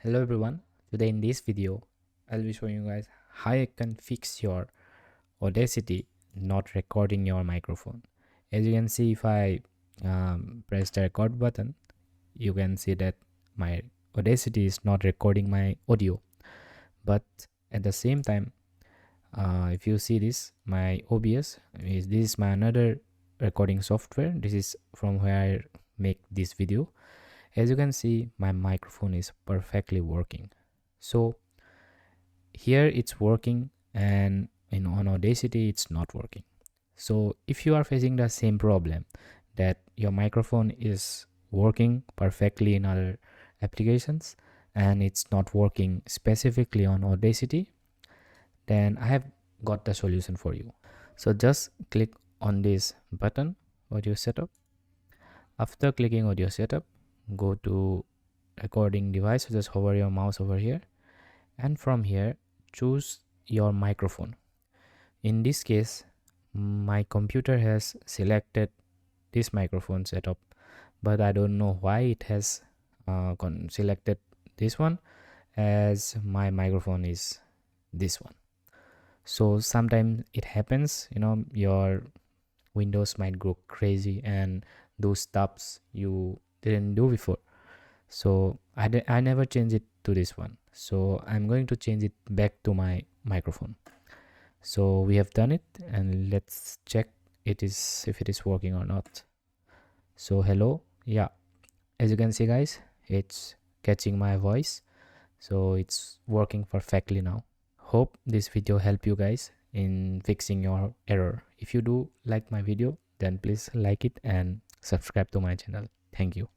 Hello everyone, today in this video I'll be showing you guys how you can fix your Audacity not recording your microphone. As you can see, if I press the record button, you can see that my Audacity is not recording my audio. But at the same time, if you see this, my OBS, this is my another recording software. This is from where I make this video. As you can see, my microphone is perfectly working. So here it's working, and on Audacity it's not working. So if you are facing the same problem, that your microphone is working perfectly in other applications and it's not working specifically on Audacity, then I have got the solution for you. So just click on this button, audio setup. After clicking audio setup, go to recording device. So just hover your mouse over here, and from here choose your microphone. In this case, my computer has selected this microphone setup, but I don't know why it has selected this one, as my microphone is this one. So sometimes it happens, your Windows might go crazy and do stuffs you didn't do before. So I never change it to this one, so I'm going to change it back to my microphone. So we have done it, and let's check if it is working or not. So hello, yeah, as you can see guys, it's catching my voice, so it's working perfectly now. Hope this video helped you guys in fixing your error. If you do like my video, then please like it and subscribe to my channel. Thank you.